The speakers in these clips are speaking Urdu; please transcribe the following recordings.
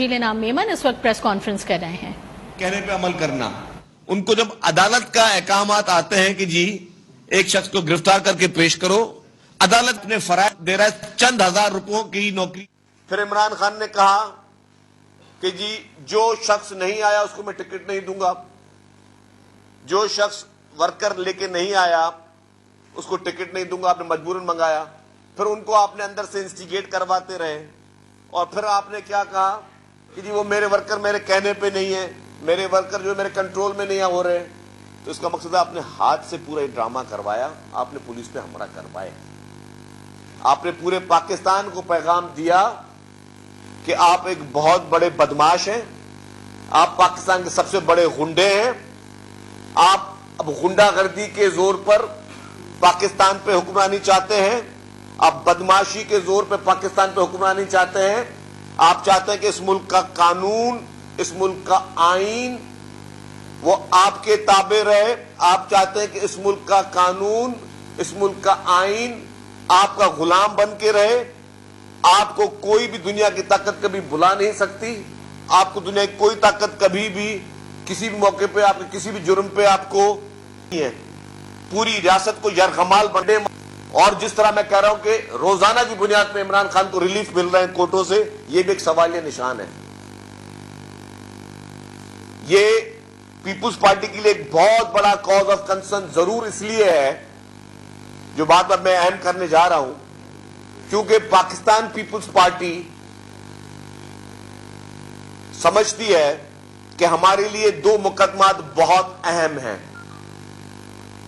نام میمن اس وقت پریس کانفرنس کر رہے ہیں۔ کہنے پہ عمل کرنا، ان کو جب عدالت کا احکامات آتے ہیں کہ جی ایک شخص کو گرفتار کر کے پیش کرو، عدالت نے فرائض دے رہا ہے چند ہزار روپوں کی نوکری۔ پھر عمران خان نے کہا کہ جی جو شخص نہیں آیا اس کو میں ٹکٹ نہیں دوں گا، جو شخص ورکر لے کے نہیں آیا اس کو ٹکٹ نہیں دوں گا، آپ نے مجبوراً منگایا۔ پھر ان کو آپ نے اندر سے انسٹیگیٹ کرواتے رہے، اور پھر آپ نے کیا کہا کہ جی وہ میرے ورکر میرے کہنے پہ نہیں ہے، میرے ورکر جو میرے کنٹرول میں نہیں ہو رہے۔ تو اس کا مقصد ہے آپ نے ہاتھ سے پورا ڈرامہ کروایا، آپ نے پولیس پہ حملہ کروایا، آپ نے پورے پاکستان کو پیغام دیا کہ آپ ایک بہت بڑے بدماش ہیں، آپ پاکستان کے سب سے بڑے غنڈے ہیں، آپ اب غنڈہ گردی کے زور پر پاکستان پہ حکمرانی چاہتے ہیں، آپ بدماشی کے زور پہ پاکستان پہ حکمرانی چاہتے ہیں، آپ چاہتے ہیں کہ اس ملک کا قانون، اس ملک کا آئین وہ آپ کے تابع رہے، آپ چاہتے ہیں کہ اس ملک کا قانون، اس ملک کا آئین آپ کا غلام بن کے رہے، آپ کو کوئی بھی دنیا کی طاقت کبھی بلا نہیں سکتی، آپ کو دنیا کی کوئی طاقت کبھی بھی کسی بھی موقع پہ آپ کے کسی بھی جرم پہ آپ کو نہیں ہے، پوری ریاست کو یرغمال بنے۔ اور جس طرح میں کہہ رہا ہوں کہ روزانہ کی بنیاد پہ عمران خان کو ریلیف مل رہے ہیں کورٹوں سے، یہ بھی ایک سوالیہ نشان ہے۔ یہ پیپلز پارٹی کے لیے ایک بہت بڑا کاز آف کنسرن ضرور اس لیے ہے، جو بات اب میں اہم کرنے جا رہا ہوں، کیونکہ پاکستان پیپلز پارٹی سمجھتی ہے کہ ہمارے لیے دو مقدمات بہت اہم ہیں،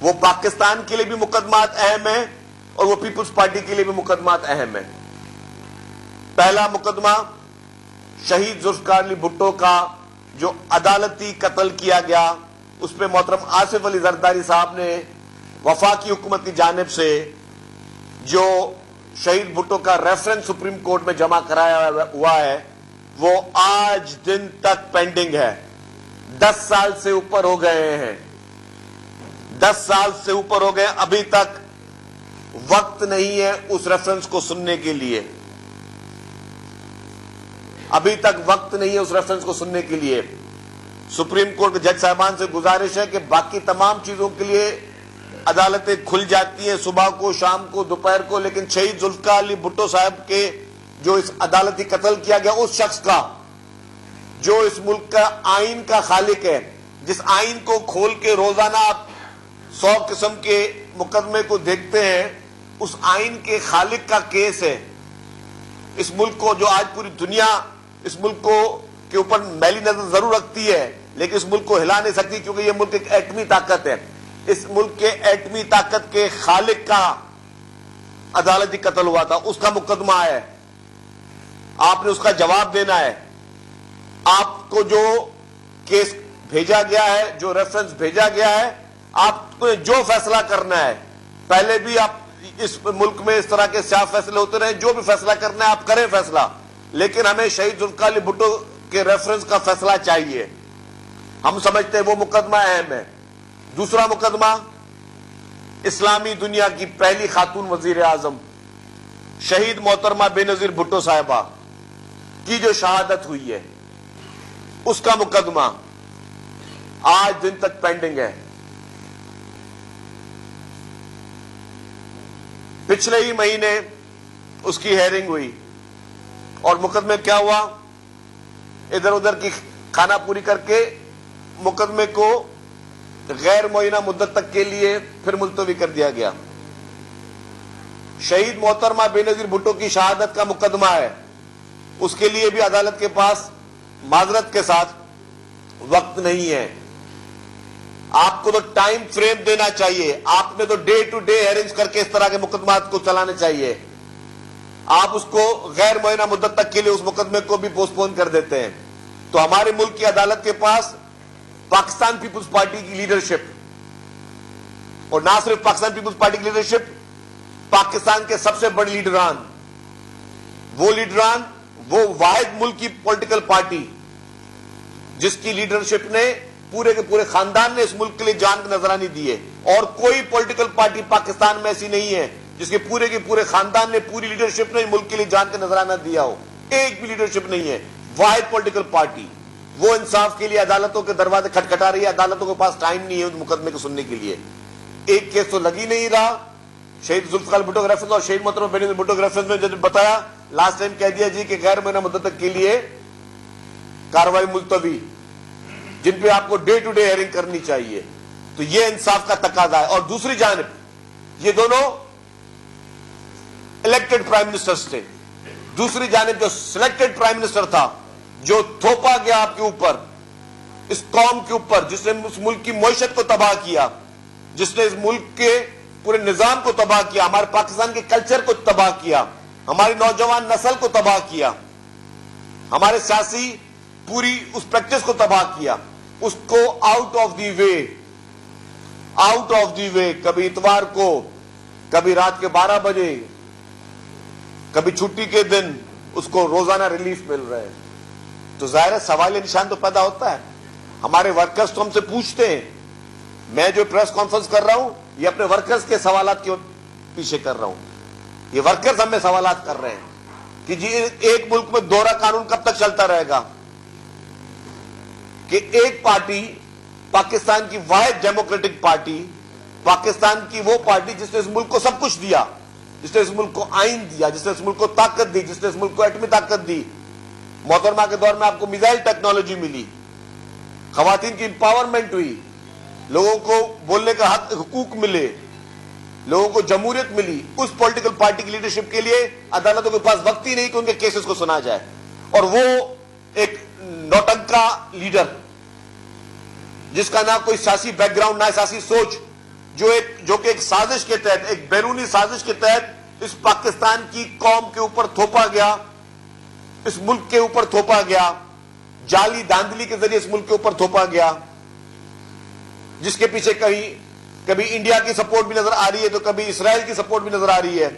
وہ پاکستان کے لیے بھی مقدمات اہم ہیں اور وہ پیپلز پارٹی کے لیے بھی مقدمات اہم ہیں۔ پہلا مقدمہ شہید ذوالفقار علی بھٹو کا جو عدالتی قتل کیا گیا، اس پہ محترم آصف علی زرداری صاحب نے وفاقی حکومت کی جانب سے جو شہید بھٹو کا ریفرنس سپریم کورٹ میں جمع کرایا ہوا ہے، وہ آج دن تک پینڈنگ ہے۔ 10 سال سے اوپر ہو گئے ہیں، 10 سال سے اوپر ہو گئے، ابھی تک وقت نہیں ہے اس ریفرنس کو سننے کے لیے، ابھی تک وقت نہیں ہے اس ریفرنس کو سننے کے لیے۔ سپریم کورٹ کے جج صاحبان سے گزارش ہے کہ باقی تمام چیزوں کے لیے عدالتیں کھل جاتی ہیں صبح کو، شام کو، دوپہر کو، لیکن شہید ذوالفقار علی بھٹو صاحب کے جو اس عدالتی قتل کیا گیا، اس شخص کا جو اس ملک کا آئین کا خالق ہے، جس آئین کو کھول کے روزانہ آپ 100 قسم کے مقدمے کو دیکھتے ہیں، اس آئین کے خالق کا کیس ہے۔ اس ملک کو جو آج پوری دنیا اس ملک کو کے اوپر میلی نظر ضرور رکھتی ہے، لیکن اس ملک کو ہلا نہیں سکتی، کیونکہ یہ ملک ایک ایٹمی طاقت ہے۔ اس ملک کے ایٹمی طاقت کے خالق کا عدالتی قتل ہوا تھا، اس کا مقدمہ ہے، آپ نے اس کا جواب دینا ہے۔ آپ کو جو کیس بھیجا گیا ہے، جو ریفرنس بھیجا گیا ہے، آپ کو جو فیصلہ کرنا ہے، پہلے بھی آپ اس ملک میں اس طرح کے سیاہ فیصلے ہوتے رہے، جو بھی فیصلہ کرنا ہے آپ کریں فیصلہ، لیکن ہمیں شہید ذوالفقار علی بھٹو کے ریفرنس کا فیصلہ چاہیے۔ ہم سمجھتے ہیں وہ مقدمہ اہم ہے۔ دوسرا مقدمہ، اسلامی دنیا کی پہلی خاتون وزیر اعظم شہید محترمہ بے نظیر بھٹو صاحبہ کی جو شہادت ہوئی ہے، اس کا مقدمہ آج دن تک پینڈنگ ہے۔ پچھلے ہی مہینے اس کی ہیئرنگ ہوئی، اور مقدمے کیا ہوا، ادھر ادھر کی خانہ پوری کر کے مقدمے کو غیر معینہ مدت تک کے لیے پھر ملتوی کر دیا گیا۔ شہید محترمہ بے نظیر بھٹو کی شہادت کا مقدمہ ہے، اس کے لیے بھی عدالت کے پاس معذرت کے ساتھ وقت نہیں ہے۔ آپ کو تو ٹائم فریم دینا چاہیے، آپ نے تو ڈے ٹو ڈے ہیئرنگز کر کے اس طرح کے مقدمات کو چلانے چاہیے، آپ اس کو غیر معینہ مدت تک کے لیے اس مقدمے کو بھی پوسٹ پون کر دیتے ہیں۔ تو ہمارے ملک کی عدالت کے پاس پاکستان پیپلز پارٹی کی لیڈرشپ، اور نہ صرف پاکستان پیپلز پارٹی کی لیڈرشپ، پاکستان کے سب سے بڑے لیڈران، وہ واحد ملک کی پولیٹیکل پارٹی جس کی لیڈرشپ نے پورے کے پورے خاندان نے اس ملک کے لیے جان کی نذرانی دی ہے، اور کوئی پولیٹیکل پارٹی پاکستان میں ایسی نہیں ہے جس کے پورے خاندان نے، پوری لیڈرشپ نے ملک کے لیے جان کا نذرانہ دیا ہو، ایک بھی لیڈرشپ نہیں ہے۔ واحد پولیٹیکل پارٹی وہ انصاف کے لیے عدالتوں کے دروازے کھٹکھٹا رہی ہے. عدالتوں کے پاس ٹائم نہیں ہے اس مقدمے کو سننے کے لیے. ایک کیس تو لگ ہی نہیں رہا. شہید ذوالفقار علی بھٹو کے ریفرنس اور شہید محترمہ بینظیر بھٹو کے ریفرنس میں جب بتایا لاسٹ ٹائم کہہ دیا جی کہ غیر معینہ مدت کے لیے کارروائی ملتوی, جن پہ آپ کو ڈے ٹو ڈے ہیئرنگ کرنی چاہیے. تو یہ انصاف کا تقاضا ہے. اور دوسری جانب یہ دونوں الیکٹڈ پرائم منسٹرز تھے. دوسری جانب جو سلیکٹڈ پرائم منسٹر تھا, جو تھوپا گیا آپ کے اوپر, اس قوم کے اوپر, جس نے اس ملک کی معیشت کو تباہ کیا, جس نے اس ملک کے پورے نظام کو تباہ کیا, ہمارے پاکستان کے کلچر کو تباہ کیا, ہماری نوجوان نسل کو تباہ کیا, ہمارے سیاسی پوری اس پریکٹس کو تباہ کیا, اس کو آؤٹ آف دی وے کبھی اتوار کو, کبھی رات کے 12 بجے, کبھی چھٹی کے دن اس کو روزانہ ریلیف مل رہا ہے. تو ظاہر ہے سوال نشان تو پیدا ہوتا ہے. ہمارے ورکرز تو ہم سے پوچھتے ہیں. میں جو پریس کانفرنس کر رہا ہوں یہ اپنے ورکرز کے سوالات کے پیچھے کر رہا ہوں. یہ ورکرز ہمیں سوالات کر رہے ہیں کہ جی ایک ملک میں دوہرا قانون کب تک چلتا رہے گا, کہ ایک پارٹی, پاکستان کی واحد ڈیموکریٹک پارٹی, پاکستان کی وہ پارٹی جس نے اس ملک کو سب کچھ دیا, جس نے اس ملک کو آئین دیا, جس نے اس ملک کو طاقت دی, جس نے اس ملک کو ایٹمی طاقت دی. محترمہ کے دور میں آپ کو میزائل ٹیکنالوجی ملی, خواتین کی امپاورمنٹ ہوئی, لوگوں کو بولنے کا حقوق ملے, لوگوں کو جمہوریت ملی. اس پولیٹیکل پارٹی کی لیڈرشپ کے لیے عدالتوں کے پاس وقت ہی نہیں کہ ان کے کیسز کو سنا جائے. اور وہ ایک نوٹنکا لیڈر جس کا نہ کوئی سیاسی بیک گراؤنڈ, نہ سیاسی سوچ, جو کہ ایک سازش کے تحت, ایک بیرونی سازش کے تحت اس پاکستان کی قوم کے اوپر تھوپا گیا, اس ملک کے اوپر تھوپا گیا, جعلی دھاندلی کے ذریعے اس ملک کے اوپر تھوپا گیا, جس کے پیچھے کبھی انڈیا کی سپورٹ بھی نظر آ رہی ہے تو کبھی اسرائیل کی سپورٹ بھی نظر آ رہی ہے,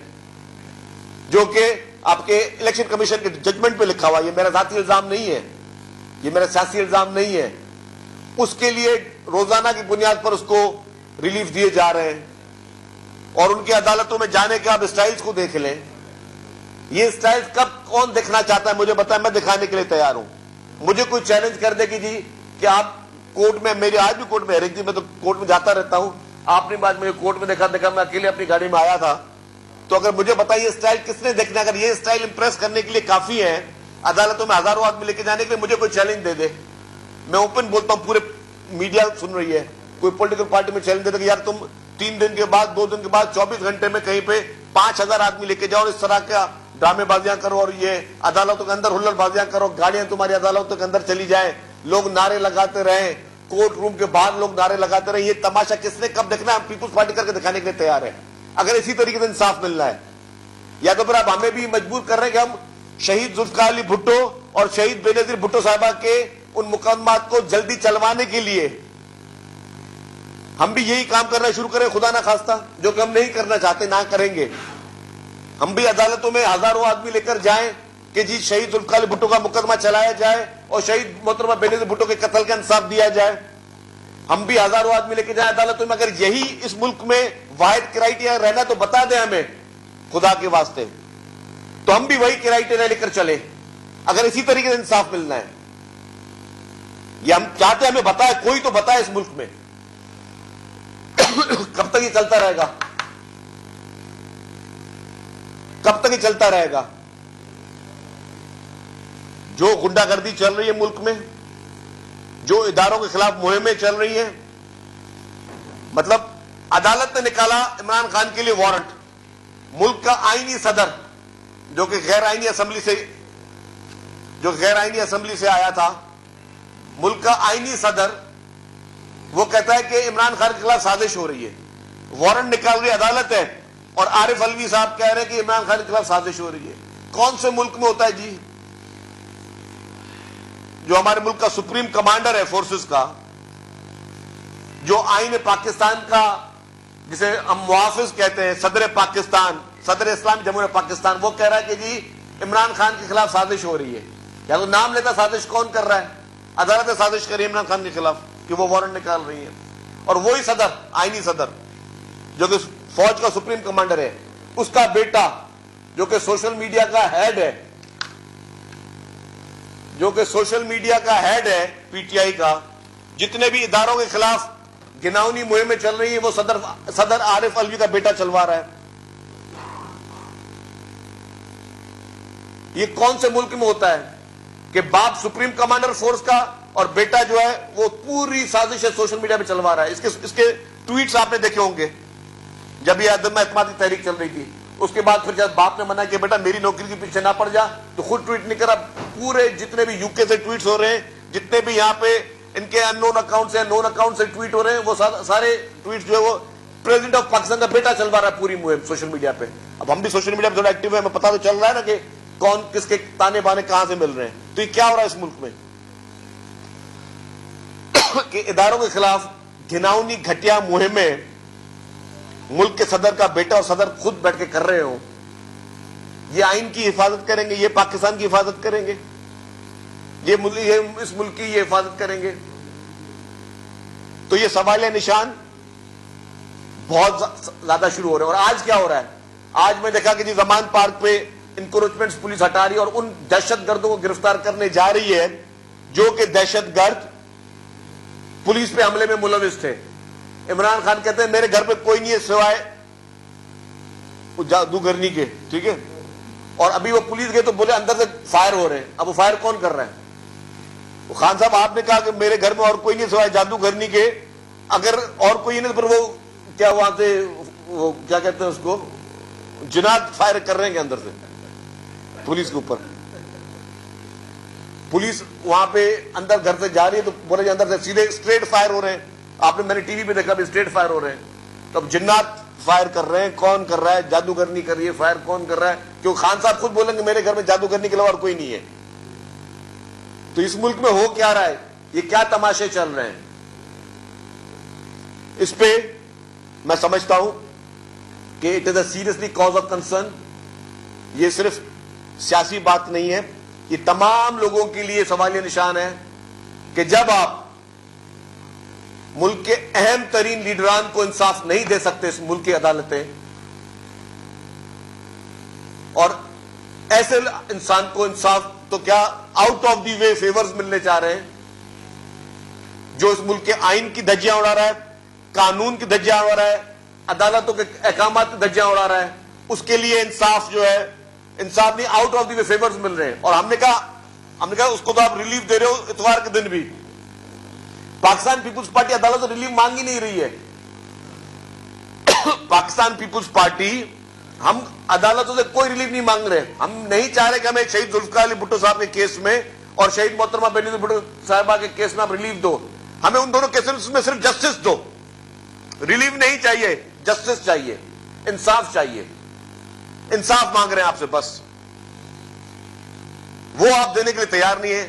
جو کہ آپ کے الیکشن کمیشن کے ججمنٹ پہ لکھا ہوا. یہ میرا ذاتی الزام نہیں ہے, یہ میرا سیاسی الزام نہیں ہے. اس کے لیے روزانہ کی بنیاد پر اس کو ریلیف دیے جا رہے ہیں. اور ان کی عدالتوں میں جانے کے آپ اسٹائلز کو دیکھ لیں. یہ اسٹائلز کب کون دیکھنا چاہتا ہے مجھے بتائیں, میں دکھانے کے لیے تیار ہوں. مجھے کوئی چیلنج کر دے کہ جی کہ آپ کورٹ میں, میری آج بھی کورٹ میں ہیئرنگ تھی, میں تو کورٹ میں جاتا رہتا ہوں, آپ نے بعد مجھے کورٹ میں دیکھا, میں اکیلے اپنی گاڑی میں آیا تھا. تو اگر مجھے بتائیے اسٹائل کس نے دیکھنا, اگر یہ اسٹائل امپریس کرنے کے لیے کافی ہے عدالتوں میں ہزاروں آدمی لے کے جانے کے لیے, مجھے کوئی چیلنج دے دے. میں اوپن بولتا ہوں, پورے میڈیا سن رہی ہے, کوئی پولیٹیکل پارٹی میں چیلنج دے دے کہ یار تم 3 دن کے بعد 2 دن کے بعد 24 گھنٹے میں کہیں پہ 5000 آدمی لے کے جاؤ اور اس طرح کا ڈرامے بازیاں کرو اور یہ عدالتوں کے اندر ہلڑ بازیاں کرو, گاڑیاں تمہاری عدالتوں کے اندر چلی جائیں, لوگ نعرے لگاتے رہیں, کورٹ روم کے باہر لوگ نعرے لگاتے رہے. یہ تماشا کس نے کب دیکھنا ہے؟ ہم پیپلز پارٹی کر کے دکھانے کے لیے تیار ہیں. اگر اسی طریقے سے انصاف ملنا ہے, یا تو پھر آپ ہمیں بھی مجبور کر رہے ہیں کہ ہم شہید ذوالفقار علی بھٹو اور شہید بینظیر بھٹو صاحبہ کے ان مقدمات کو جلدی چلوانے کے لیے ہم بھی یہی کام کرنا شروع کریں, خدا نہ خواستہ, جو کہ ہم نہیں کرنا چاہتے, نہ کریں گے. ہم بھی عدالتوں میں ہزاروں آدمی لے کر جائیں کہ جی شہید ذوالفقار علی بھٹو کا مقدمہ چلایا جائے اور شہید محترمہ بینظیر بھٹو کے قتل کا انصاف دیا جائے. ہم بھی ہزاروں آدمی لے کے جائیں عدالتوں میں. اگر یہی اس ملک میں واحد کرائیٹیریا رہنا تو بتا دیں ہمیں خدا کے واسطے, تو ہم بھی وہی کرائیٹیریا لے کر چلیں. اگر اسی طریقے سے انصاف ملنا ہے, یہ ہم چاہتے ہیں, ہمیں بتائے, کوئی تو بتائے اس ملک میں کب تک یہ چلتا رہے گا, کب تک یہ چلتا رہے گا. جو غنڈہ گردی چل رہی ہے ملک میں, جو اداروں کے خلاف مہمیں چل رہی ہیں, مطلب عدالت نے نکالا عمران خان کے لیے وارنٹ, ملک کا آئینی صدر جو کہ غیر آئینی اسمبلی سے آیا تھا, ملک کا آئینی صدر, وہ کہتا ہے کہ عمران خان کے خلاف سازش ہو رہی ہے, وارنٹ نکال رہی عدالت ہے, اور عارف علوی صاحب کہہ رہے ہیں کہ عمران خان کے خلاف سازش ہو رہی ہے. کون سے ملک میں ہوتا ہے جی؟ جو ہمارے ملک کا سپریم کمانڈر ہے فورسز کا, جو آئین پاکستان کا, جسے ہم محافظ کہتے ہیں, صدر پاکستان, صدر اسلامی جمہوریہ پاکستان, وہ کہہ رہا ہے کہ جی عمران خان کے خلاف سازش ہو رہی ہے. یا تو نام لیتا سازش کون کر رہا ہے, عدالت نے سازش کری عمران خان کے خلاف کہ وہ وارنٹ نکال رہی ہے. اور وہی صدر, آئینی صدر جو کہ فوج کا سپریم کمانڈر ہے, اس کا بیٹا جو کہ سوشل میڈیا کا ہیڈ ہے, جو کہ سوشل میڈیا کا ہیڈ ہے پی ٹی آئی کا, جتنے بھی اداروں کے خلاف گھناؤنی مہمیں چل رہی ہیں وہ صدر عارف الوی کا بیٹا چلوا رہا ہے. یہ کون سے ملک میں ہوتا ہے کہ باپ سپریم کمانڈر فورس کا اور بیٹا جو ہے وہ پوری سازش سوشل میڈیا پہ چلوا رہا ہے. اس کے ٹویٹس آپ نے دیکھے ہوں گے جب یہ عدم اعتماد کی تحریک چل رہی تھی. اس کے بعد پھر جب باپ نے منع کیا بیٹا میری نوکری کے پیچھے نہ پڑ جا, تو خود ٹویٹ نہیں کرا. پورے جتنے بھی یو کے سے ٹویٹس ہو رہے ہیں, جتنے بھی یہاں پہ ان کے ان نون اکاؤنٹ سے نون اکاؤنٹ سے ٹویٹ ہو رہے ہیں, وہ سارے ٹویٹ جو ہے وہ پریزیڈنٹ آف پاکستان کا بیٹا چلوا رہا ہے پوری مہم سوشل میڈیا پہ. اب ہم بھی سوشل میڈیا پہ تھوڑا ایکٹیو ہے, ہمیں پتا تو چل رہا ہے نا کہ کون کس کے تانے بانے کہاں سے مل رہے ہیں. تو یہ کیا ہو رہا ہے اس ملک میں کہ اداروں کے خلاف گھناؤنی گھٹیا مہمیں ملک کے صدر کا بیٹا اور صدر خود بیٹھ کے کر رہے ہوں. یہ آئین کی حفاظت کریں گے, یہ پاکستان کی حفاظت کریں گے, یہ اس ملک کی یہ حفاظت کریں گے. تو یہ سوال نشان بہت زیادہ شروع ہو رہے ہیں. اور آج کیا ہو رہا ہے, آج میں دیکھا کہ جی زمان پارک پہ انکروچمنٹس پولیس ہٹا رہی ہے اور ان دہشت گردوں کو گرفتار کرنے جا رہی ہے جو کہ دہشت گرد پولیس پہ حملے میں ملوث تھے. عمران خان کہتے ہیں میرے گھر پہ کوئی نہیں ہے سوائے جادوگرنی کے, ٹھیک ہے, اور ابھی وہ پولیس گئے تو بولے اندر سے فائر ہو رہے ہیں. اب وہ فائر کون کر رہا ہے؟ خان صاحب آپ نے کہا کہ میرے گھر میں اور کوئی نہیں سوائے جادوگرنی کے, اگر اور کوئی نہیں تو پھر وہ کیا وہاں سے وہ کیا کہتے ہیں اس کو جنات فائر کر رہے ہیں اندر سے پولیس کے اوپر. پولیس وہاں پہ اندر گھر سے جا رہی ہے تو بولے اندر سے سیدھے اسٹریٹ فائر ہو رہے ہیں. آپ نے میں نے ٹی وی پہ دیکھا بھی اسٹریٹ فائر ہو رہے ہیں. تو اب جنات فائر کر رہے ہیں, کون کر رہا ہے؟ جادوگرنی کر رہی ہے. فائر کون کر رہا ہے؟ کیوں خان صاحب خود بولیں گے میرے گھر میں جادوگرنی کے علاوہ اور کوئی نہیں ہے. تو اس ملک میں ہو کیا رہا ہے, یہ کیا تماشے چل رہے ہیں؟ اس پہ میں سمجھتا ہوں کہ it is a seriously cause of concern. یہ صرف سیاسی بات نہیں ہے, یہ تمام لوگوں کے لیے سوالیہ نشان ہے کہ جب آپ ملک کے اہم ترین لیڈران کو انصاف نہیں دے سکتے اس ملک کی عدالتیں, اور ایسے انسان کو انصاف تو کیا out of the way favours ملنے چاہ رہے ہیں, جو اس ملک کے آئین کی دھجیاں اڑا رہا ہے, قانون کی دھجیاں اڑا رہا ہے, عدالتوں کے احکامات کی دھجیاں اڑا رہا ہے, اس کے لیے انصاف جو ہے انصاف نہیں out of the way favours مل رہے ہیں. اور ہم نے کہا اس کو تو آپ ریلیف دے رہے ہو اتوار کے دن بھی. پاکستان پیپلز پارٹی عدالت سے ریلیف مانگ ہی نہیں رہی ہے. پاکستان پیپلز پارٹی ہم عدالتوں سے کوئی ریلیف نہیں مانگ رہے. ہم نہیں چاہ رہے کہ ہمیں شہید ذوالفقار علی بھٹو صاحب کے کیس میں اور شہید محترمہ بینظیر بھٹو صاحبہ کے کیس میں آپ ریلیف دو. ہمیں ان دونوں کیسز میں صرف جسٹس دو. ریلیف نہیں چاہیے, جسٹس چاہیے, انصاف چاہیے. انصاف مانگ رہے ہیں آپ سے بس. وہ آپ دینے کے لیے تیار نہیں ہے.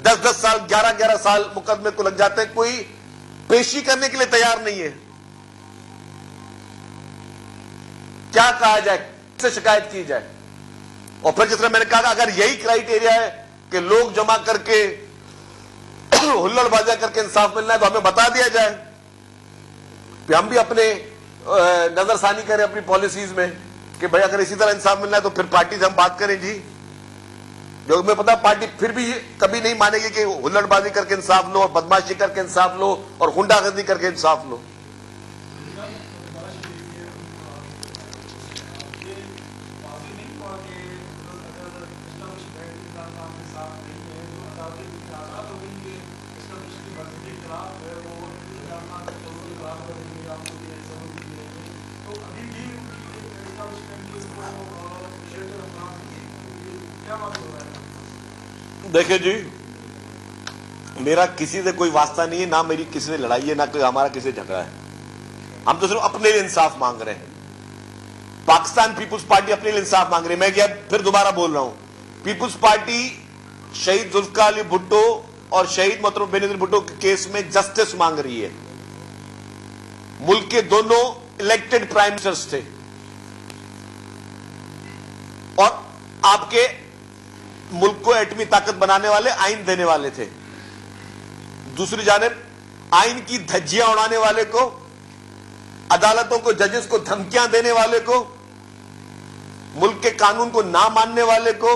10 سال 11 سال مقدمے کو لگ جاتے ہیں, کوئی پیشی کرنے کے لیے تیار نہیں ہے. کیا کہا جائے, سے شکایت کی جائے؟ اور پھر جس طرح میں نے کہا اگر یہی کرائیٹیریا ہے کہ لوگ جمع کر کے ہلڑ بازیاں کر کے انصاف ملنا ہے تو ہمیں بتا دیا جائے کہ ہم بھی اپنے نظر ثانی کریں اپنی پالیسیز میں کہ بھائی اگر اسی طرح انصاف ملنا ہے تو پھر پارٹی سے ہم بات کریں. جی جو میں پتا پارٹی پھر بھی کبھی نہیں مانے گی کہ ہلڑ بازی کر کے انصاف لو اور بدماشی کر کے انصاف لو اور غنڈہ گردی کر کے انصاف لو. دیکھیں جی, میرا کسی سے کوئی واسطہ نہیں ہے, نہ میری کسی سے لڑائی ہے, نہ کوئی ہمارا کسی سے جھگڑا ہے. ہم تو صرف اپنے لیے انصاف مانگ رہے ہیں. پاکستان پیپلز پارٹی اپنے لیے انصاف مانگ رہی ہے. میں کیا پھر دوبارہ بول رہا ہوں, پیپلز پارٹی شہید ذوالفقار علی بھٹو اور شہید محترمہ بینظیر بھٹو کے کیس میں جسٹس مانگ رہی ہے. ملک کے دونوں الیکٹڈ پرائم منسٹرز تھے اور آپ کے ملک کو ایٹمی طاقت بنانے والے, آئین دینے والے تھے. دوسری جانب آئین کی دھجیاں اڑانے والے کو, عدالتوں کو, ججز کو دھمکیاں دینے والے کو, ملک کے قانون کو نہ ماننے والے کو,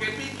KPK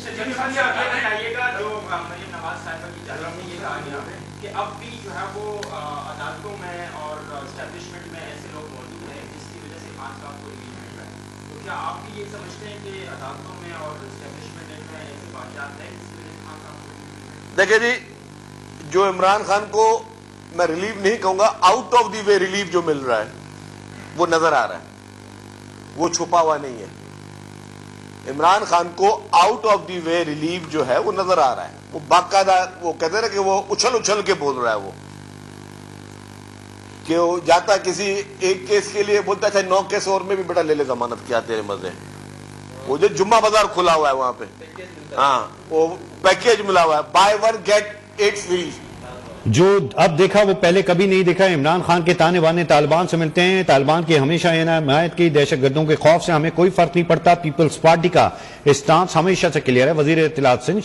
جب خان یہ بتائیے گا جو مریم نواز صاحبہ کی جانب میں یہ کہا گیا کہ اب بھی جو ہے وہ عدالتوں میں اور اسٹیبلشمنٹ میں ایسے لوگ موجود ہیں جس کی وجہ سے خان صاحب کو ریلیز مل رہا ہے، تو کیا آپ بھی یہ سمجھتے ہیں کہ عدالتوں میں اور اسٹیبلشمنٹ میں ایسے واقعات ہیں جس کی وجہ سے خان صاحب کو؟ دیکھیں جی، جو عمران خان کو میں ریلیف نہیں کہوں گا، out of the way relief جو مل رہا ہے وہ نظر آ رہا ہے، وہ چھپا ہوا نہیں ہے۔ عمران خان کو out of the way relief جو ہے وہ نظر آ رہا ہے، وہ باقاعدہ وہ کہتے ہیں کہ وہ اچھل کے بول رہا ہے، وہ کہ وہ جاتا کسی ایک کیس کے لیے بولتا ہے 9 کیس اور میں بھی بیٹا لے لے ضمانت، کیا تیرے مزے، وہ جو جمعہ بازار کھلا ہوا ہے وہاں پہ، ہاں وہ پیکیج ملا ہوا ہے، بائی 1 get 8 فری۔ جو اب دیکھا وہ پہلے کبھی نہیں دیکھا۔ عمران خان کے تانے بانے طالبان سے ملتے ہیں، طالبان کی ہمیشہ یہ حمایت کی، دہشت گردوں کے خوف سے ہمیں کوئی فرق نہیں پڑتا، پیپلز پارٹی کا اسٹانس ہمیشہ سے کلیئر ہے۔ وزیر اطلاعات سندھ